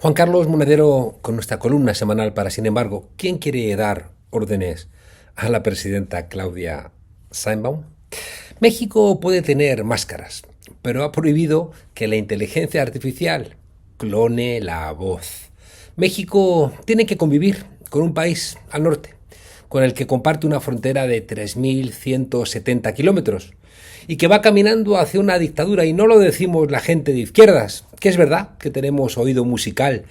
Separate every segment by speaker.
Speaker 1: Juan Carlos Monedero con nuestra columna semanal para Sin embargo, ¿quién quiere dar órdenes a la presidenta Claudia Sheinbaum? México puede tener máscaras, pero ha prohibido que la inteligencia artificial clone la voz. México tiene que convivir con un país al norte, con el que comparte una frontera de 3.170 kilómetros y que va caminando hacia una dictadura, y no lo decimos la gente de izquierdas, que es verdad que tenemos oído musical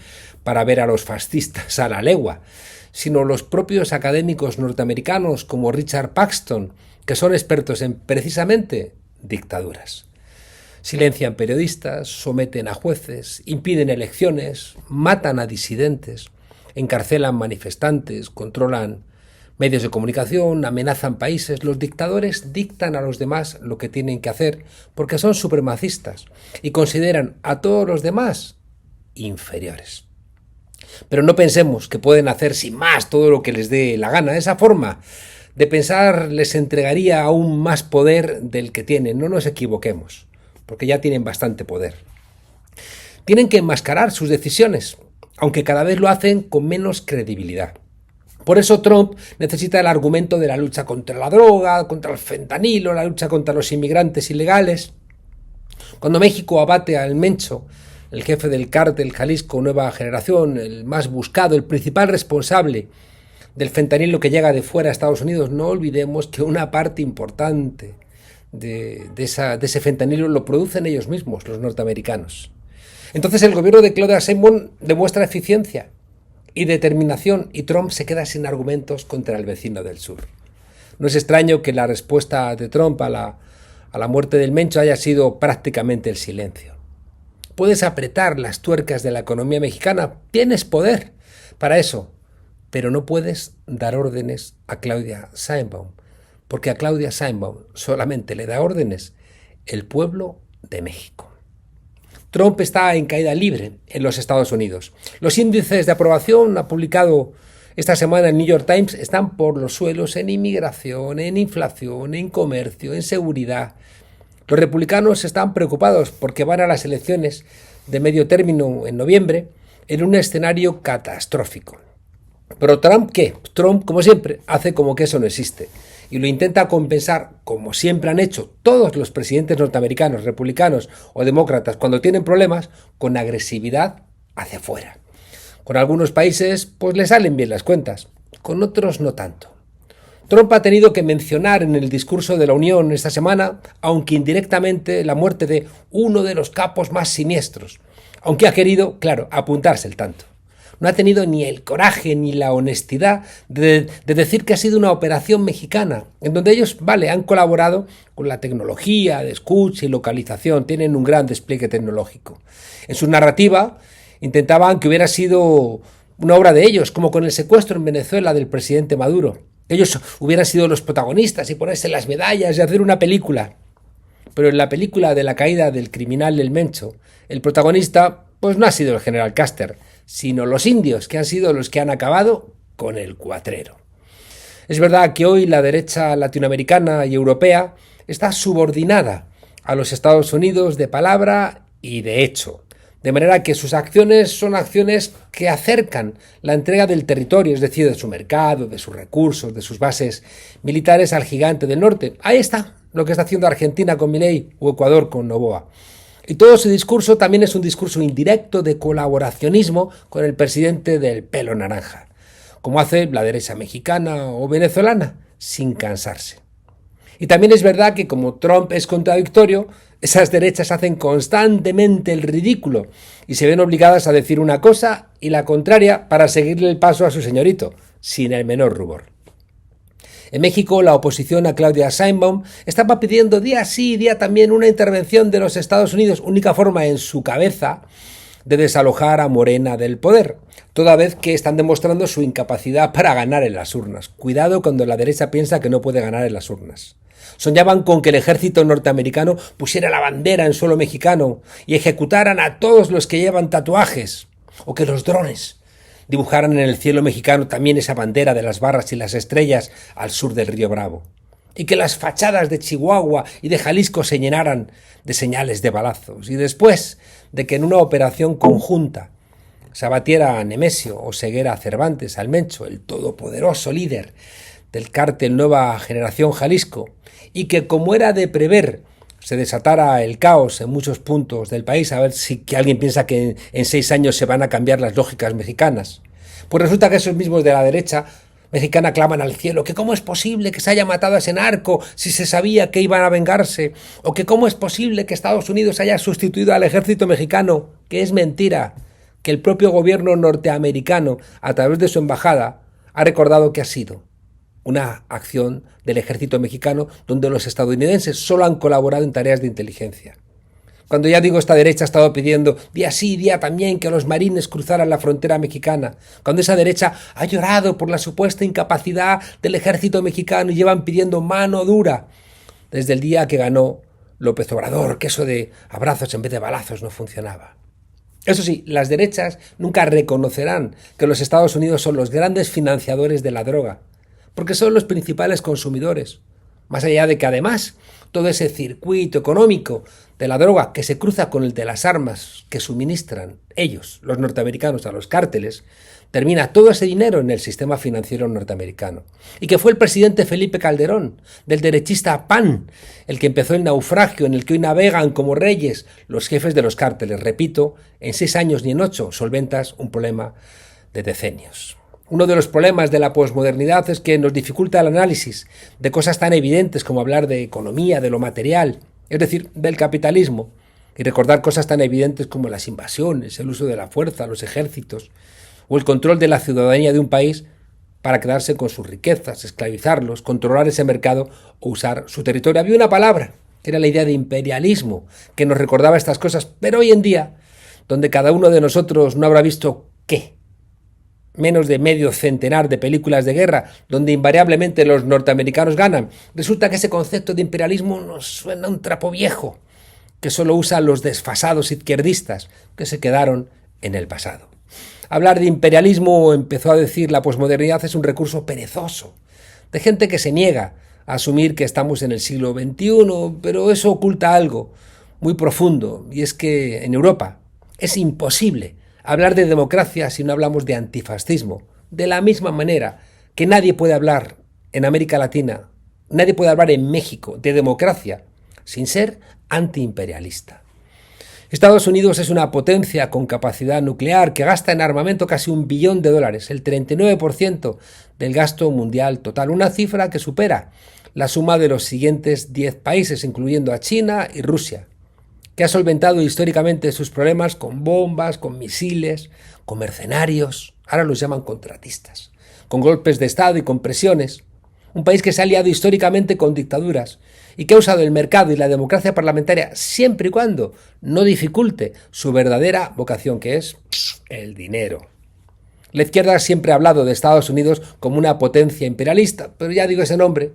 Speaker 1: para ver a los fascistas a la legua, sino los propios académicos norteamericanos como Richard Paxton, que son expertos en precisamente dictaduras. Silencian periodistas, someten a jueces, impiden elecciones, matan a disidentes, encarcelan manifestantes, controlan medios de comunicación, amenazan países. Los dictadores dictan a los demás lo que tienen que hacer porque son supremacistas y consideran a todos los demás inferiores. Pero no pensemos que pueden hacer sin más todo lo que les dé la gana. Esa forma de pensar les entregaría aún más poder del que tienen. No nos equivoquemos, porque ya tienen bastante poder. Tienen que enmascarar sus decisiones, aunque cada vez lo hacen con menos credibilidad. Por eso Trump necesita el argumento de la lucha contra la droga, contra el fentanilo, la lucha contra los inmigrantes ilegales. Cuando México abate al Mencho, el jefe del cártel Jalisco Nueva Generación, el más buscado, el principal responsable del fentanilo que llega de fuera a Estados Unidos, no olvidemos que una parte importante de ese fentanilo lo producen ellos mismos, los norteamericanos. Entonces el gobierno de Claudia Sheinbaum demuestra eficiencia y determinación, y Trump se queda sin argumentos contra el vecino del sur. No es extraño que la respuesta de Trump a la muerte del Mencho haya sido prácticamente el silencio. Puedes apretar las tuercas de la economía mexicana, tienes poder para eso, pero no puedes dar órdenes a Claudia Sheinbaum, porque a Claudia Sheinbaum solamente le da órdenes el pueblo de México. Trump está en caída libre en los Estados Unidos. Los índices de aprobación, ha publicado esta semana el New York Times, están por los suelos en inmigración, en inflación, en comercio, en seguridad. Los republicanos están preocupados porque van a las elecciones de medio término en noviembre en un escenario catastrófico. Pero Trump, ¿qué? Trump, como siempre, hace como que eso no existe y lo intenta compensar, como siempre han hecho todos los presidentes norteamericanos, republicanos o demócratas, cuando tienen problemas, con agresividad hacia afuera. Con algunos países, pues le salen bien las cuentas, con otros no tanto. Trump ha tenido que mencionar en el discurso de la Unión esta semana, aunque indirectamente, la muerte de uno de los capos más siniestros, aunque ha querido, claro, apuntarse el tanto. No ha tenido ni el coraje ni la honestidad de decir que ha sido una operación mexicana, en donde ellos, han colaborado con la tecnología de escucha y localización, tienen un gran despliegue tecnológico. En su narrativa intentaban que hubiera sido una obra de ellos, como con el secuestro en Venezuela del presidente Maduro. Ellos hubieran sido los protagonistas y ponerse las medallas y hacer una película. Pero en la película de la caída del criminal del Mencho, el protagonista pues no ha sido el general Custer, sino los indios, que han sido los que han acabado con el cuatrero. Es verdad que hoy la derecha latinoamericana y europea está subordinada a los Estados Unidos de palabra y de hecho, de manera que sus acciones son acciones que acercan la entrega del territorio, es decir, de su mercado, de sus recursos, de sus bases militares al gigante del norte. Ahí está lo que está haciendo Argentina con Milei o Ecuador con Noboa. Y todo ese discurso también es un discurso indirecto de colaboracionismo con el presidente del pelo naranja, como hace la derecha mexicana o venezolana, sin cansarse. Y también es verdad que como Trump es contradictorio, esas derechas hacen constantemente el ridículo y se ven obligadas a decir una cosa y la contraria para seguirle el paso a su señorito, sin el menor rubor. En México, la oposición a Claudia Sheinbaum estaba pidiendo día sí y día también una intervención de los Estados Unidos, única forma en su cabeza de desalojar a Morena del poder, toda vez que están demostrando su incapacidad para ganar en las urnas. Cuidado cuando la derecha piensa que no puede ganar en las urnas. Soñaban con que el ejército norteamericano pusiera la bandera en suelo mexicano y ejecutaran a todos los que llevan tatuajes, o que los drones dibujaran en el cielo mexicano también esa bandera de las barras y las estrellas al sur del río Bravo, y que las fachadas de Chihuahua y de Jalisco se llenaran de señales de balazos, y después de que en una operación conjunta Sabatiera a Nemesio o ceguera a Cervantes, al Mencho, el todopoderoso líder del cártel Nueva Generación Jalisco, y que, como era de prever, se desatara el caos en muchos puntos del país, a ver si que alguien piensa que en 6 años se van a cambiar las lógicas mexicanas. Pues resulta que esos mismos de la derecha mexicana claman al cielo que cómo es posible que se haya matado a ese narco si se sabía que iban a vengarse, o que cómo es posible que Estados Unidos haya sustituido al ejército mexicano, que es mentira, que el propio gobierno norteamericano, a través de su embajada, ha recordado que ha sido una acción del ejército mexicano donde los estadounidenses solo han colaborado en tareas de inteligencia. Cuando ya digo esta derecha ha estado pidiendo día sí, día también que los marines cruzaran la frontera mexicana, cuando esa derecha ha llorado por la supuesta incapacidad del ejército mexicano y llevan pidiendo mano dura desde el día que ganó López Obrador, que eso de abrazos en vez de balazos no funcionaba. Eso sí, las derechas nunca reconocerán que los Estados Unidos son los grandes financiadores de la droga, porque son los principales consumidores. Más allá de que además todo ese circuito económico de la droga que se cruza con el de las armas que suministran ellos, los norteamericanos, a los cárteles, termina todo ese dinero en el sistema financiero norteamericano. Y que fue el presidente Felipe Calderón, del derechista PAN, el que empezó el naufragio en el que hoy navegan como reyes los jefes de los cárteles. Repito, en 6 años ni en 8 solventas un problema de decenios. Uno de los problemas de la posmodernidad es que nos dificulta el análisis de cosas tan evidentes como hablar de economía, de lo material, es decir, del capitalismo, y recordar cosas tan evidentes como las invasiones, el uso de la fuerza, los ejércitos, o el control de la ciudadanía de un país para quedarse con sus riquezas, esclavizarlos, controlar ese mercado o usar su territorio. Había una palabra, que era la idea de imperialismo, que nos recordaba estas cosas, pero hoy en día, donde cada uno de nosotros no habrá visto ¿qué? Menos de medio centenar de películas de guerra, donde invariablemente los norteamericanos ganan, resulta que ese concepto de imperialismo nos suena a un trapo viejo, que solo usan los desfasados izquierdistas, que se quedaron en el pasado. Hablar de imperialismo, empezó a decir la posmodernidad, es un recurso perezoso, de gente que se niega a asumir que estamos en el siglo XXI, pero eso oculta algo muy profundo, y es que en Europa es imposible hablar de democracia si no hablamos de antifascismo. De la misma manera que nadie puede hablar en América Latina, nadie puede hablar en México de democracia sin ser antiimperialista. Estados Unidos es una potencia con capacidad nuclear que gasta en armamento casi $1 billón, el 39% del gasto mundial total, una cifra que supera la suma de los siguientes 10 países, incluyendo a China y Rusia, que ha solventado históricamente sus problemas con bombas, con misiles, con mercenarios, ahora los llaman contratistas, con golpes de Estado y con presiones. Un país que se ha aliado históricamente con dictaduras y que ha usado el mercado y la democracia parlamentaria siempre y cuando no dificulte su verdadera vocación, que es el dinero. La izquierda siempre ha hablado de Estados Unidos como una potencia imperialista, pero ya digo ese nombre,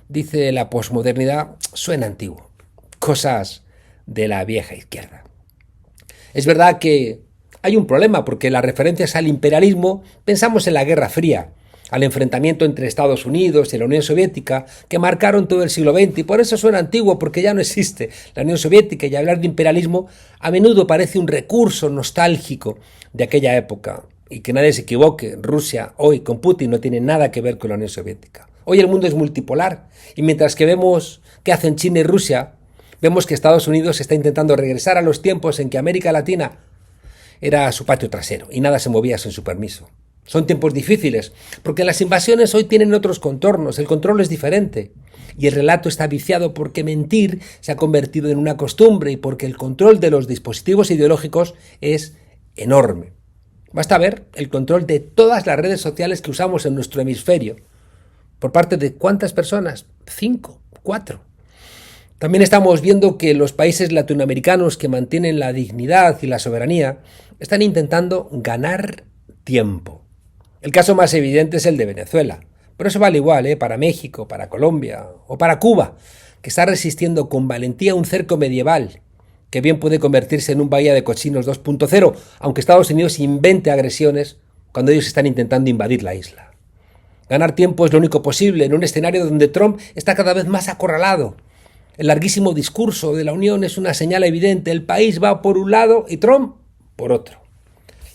Speaker 1: dice la posmodernidad, suena antiguo. Cosas de la vieja izquierda. Es verdad que hay un problema porque las referencias al imperialismo pensamos en la Guerra Fría, al enfrentamiento entre Estados Unidos y la Unión Soviética que marcaron todo el siglo XX y por eso suena antiguo porque ya no existe la Unión Soviética y hablar de imperialismo a menudo parece un recurso nostálgico de aquella época. Y que nadie se equivoque, Rusia hoy con Putin no tiene nada que ver con la Unión Soviética. Hoy el mundo es multipolar y mientras que vemos qué hacen China y Rusia, vemos que Estados Unidos está intentando regresar a los tiempos en que América Latina era su patio trasero y nada se movía sin su permiso. Son tiempos difíciles, porque las invasiones hoy tienen otros contornos, el control es diferente. Y el relato está viciado porque mentir se ha convertido en una costumbre y porque el control de los dispositivos ideológicos es enorme. Basta ver el control de todas las redes sociales que usamos en nuestro hemisferio. ¿Por parte de cuántas personas? 5, 4. También estamos viendo que los países latinoamericanos que mantienen la dignidad y la soberanía están intentando ganar tiempo. El caso más evidente es el de Venezuela, pero eso vale igual, para México, para Colombia o para Cuba, que está resistiendo con valentía un cerco medieval, que bien puede convertirse en un Bahía de Cochinos 2.0, aunque Estados Unidos invente agresiones cuando ellos están intentando invadir la isla. Ganar tiempo es lo único posible en un escenario donde Trump está cada vez más acorralado. El larguísimo discurso de la Unión es una señal evidente, el país va por un lado y Trump por otro.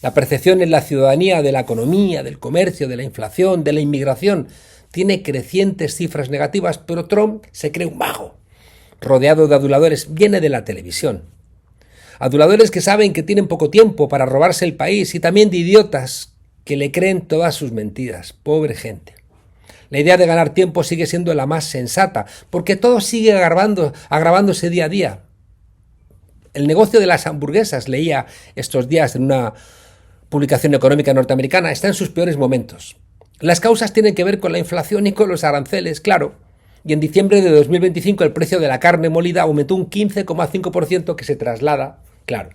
Speaker 1: La percepción en la ciudadanía de la economía, del comercio, de la inflación, de la inmigración, tiene crecientes cifras negativas, pero Trump se cree un mago. Rodeado de aduladores, viene de la televisión. Aduladores que saben que tienen poco tiempo para robarse el país y también de idiotas que le creen todas sus mentiras. Pobre gente. La idea de ganar tiempo sigue siendo la más sensata, porque todo sigue agravándose día a día. El negocio de las hamburguesas, leía estos días en una publicación económica norteamericana, está en sus peores momentos. Las causas tienen que ver con la inflación y con los aranceles, claro. Y en diciembre de 2025 el precio de la carne molida aumentó un 15,5% que se traslada, claro,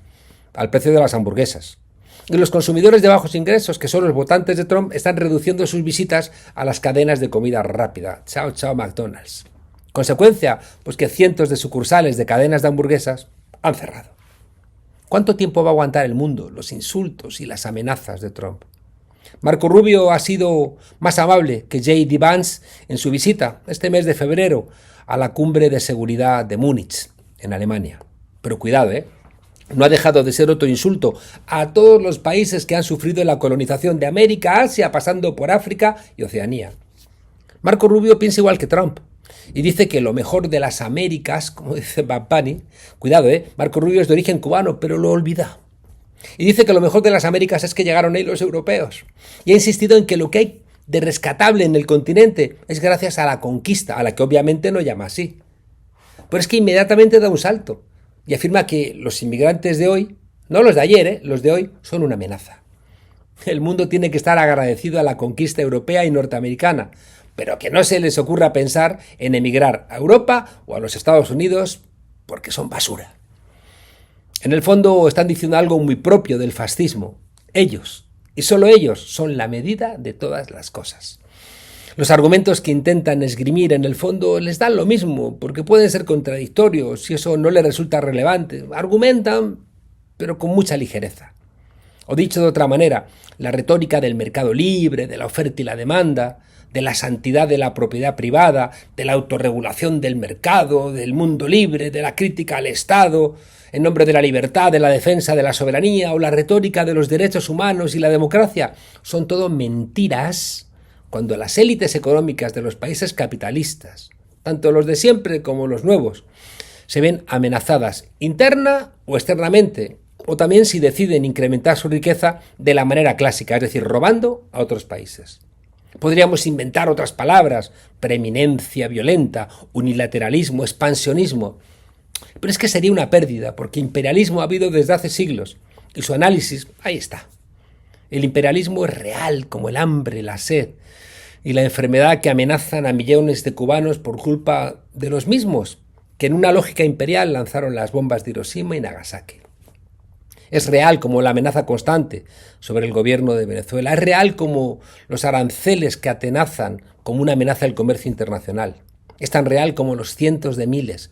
Speaker 1: al precio de las hamburguesas. Y los consumidores de bajos ingresos, que son los votantes de Trump, están reduciendo sus visitas a las cadenas de comida rápida. Chao, chao, McDonald's. Consecuencia, pues que cientos de sucursales de cadenas de hamburguesas han cerrado. ¿Cuánto tiempo va a aguantar el mundo los insultos y las amenazas de Trump? Marco Rubio ha sido más amable que J.D. Vance en su visita este mes de febrero a la cumbre de seguridad de Múnich, en Alemania. Pero cuidado, no ha dejado de ser otro insulto a todos los países que han sufrido la colonización de América, Asia, pasando por África y Oceanía. Marco Rubio piensa igual que Trump y dice que lo mejor de las Américas, como dice Bad Bunny, cuidado, Marco Rubio es de origen cubano, pero lo olvida. Y dice que lo mejor de las Américas es que llegaron ahí los europeos. Y ha insistido en que lo que hay de rescatable en el continente es gracias a la conquista, a la que obviamente no llama así. Pero es que inmediatamente da un salto y afirma que los inmigrantes de hoy, no los de ayer, los de hoy, son una amenaza. El mundo tiene que estar agradecido a la conquista europea y norteamericana, pero que no se les ocurra pensar en emigrar a Europa o a los Estados Unidos porque son basura. En el fondo están diciendo algo muy propio del fascismo. Ellos, y solo ellos, son la medida de todas las cosas. Los argumentos que intentan esgrimir en el fondo les dan lo mismo, porque pueden ser contradictorios y eso no les resulta relevante. Argumentan, pero con mucha ligereza. O dicho de otra manera, la retórica del mercado libre, de la oferta y la demanda, de la santidad de la propiedad privada, de la autorregulación del mercado, del mundo libre, de la crítica al Estado, en nombre de la libertad, de la defensa de la soberanía, o la retórica de los derechos humanos y la democracia, son todo mentiras cuando las élites económicas de los países capitalistas, tanto los de siempre como los nuevos, se ven amenazadas interna o externamente, o también si deciden incrementar su riqueza de la manera clásica, es decir, robando a otros países. Podríamos inventar otras palabras: preeminencia violenta, unilateralismo, expansionismo. Pero es que sería una pérdida, porque imperialismo ha habido desde hace siglos, y su análisis, ahí está. El imperialismo es real, como el hambre, la sed y la enfermedad que amenazan a millones de cubanos por culpa de los mismos que en una lógica imperial lanzaron las bombas de Hiroshima y Nagasaki. Es real como la amenaza constante sobre el gobierno de Venezuela. Es real como los aranceles que atenazan como una amenaza al comercio internacional. Es tan real como los cientos de miles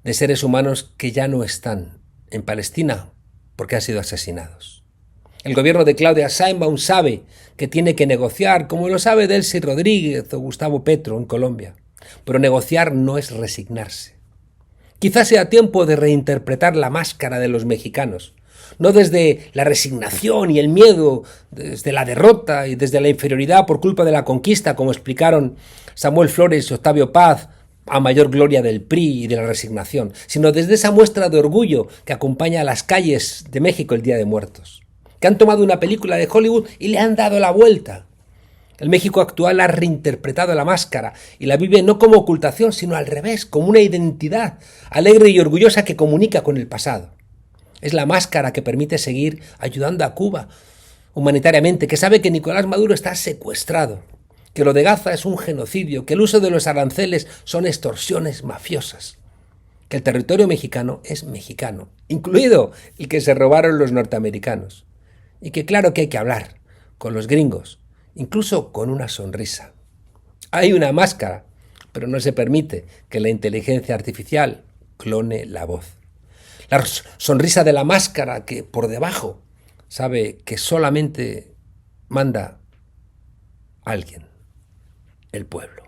Speaker 1: de seres humanos que ya no están en Palestina porque han sido asesinados. El gobierno de Claudia Sheinbaum sabe que tiene que negociar, como lo sabe Delcy Rodríguez o Gustavo Petro en Colombia. Pero negociar no es resignarse. Quizás sea tiempo de reinterpretar la máscara de los mexicanos, no desde la resignación y el miedo, desde la derrota y desde la inferioridad por culpa de la conquista, como explicaron Samuel Flores y Octavio Paz, a mayor gloria del PRI y de la resignación, sino desde esa muestra de orgullo que acompaña a las calles de México el Día de Muertos, que han tomado una película de Hollywood y le han dado la vuelta. El México actual ha reinterpretado la máscara y la vive no como ocultación, sino al revés, como una identidad alegre y orgullosa que comunica con el pasado. Es la máscara que permite seguir ayudando a Cuba humanitariamente, que sabe que Nicolás Maduro está secuestrado, que lo de Gaza es un genocidio, que el uso de los aranceles son extorsiones mafiosas, que el territorio mexicano es mexicano, incluido el que se robaron los norteamericanos, y que claro que hay que hablar con los gringos, incluso con una sonrisa. Hay una máscara, pero no se permite que la inteligencia artificial clone la voz. La sonrisa de la máscara que por debajo sabe que solamente manda alguien, el pueblo.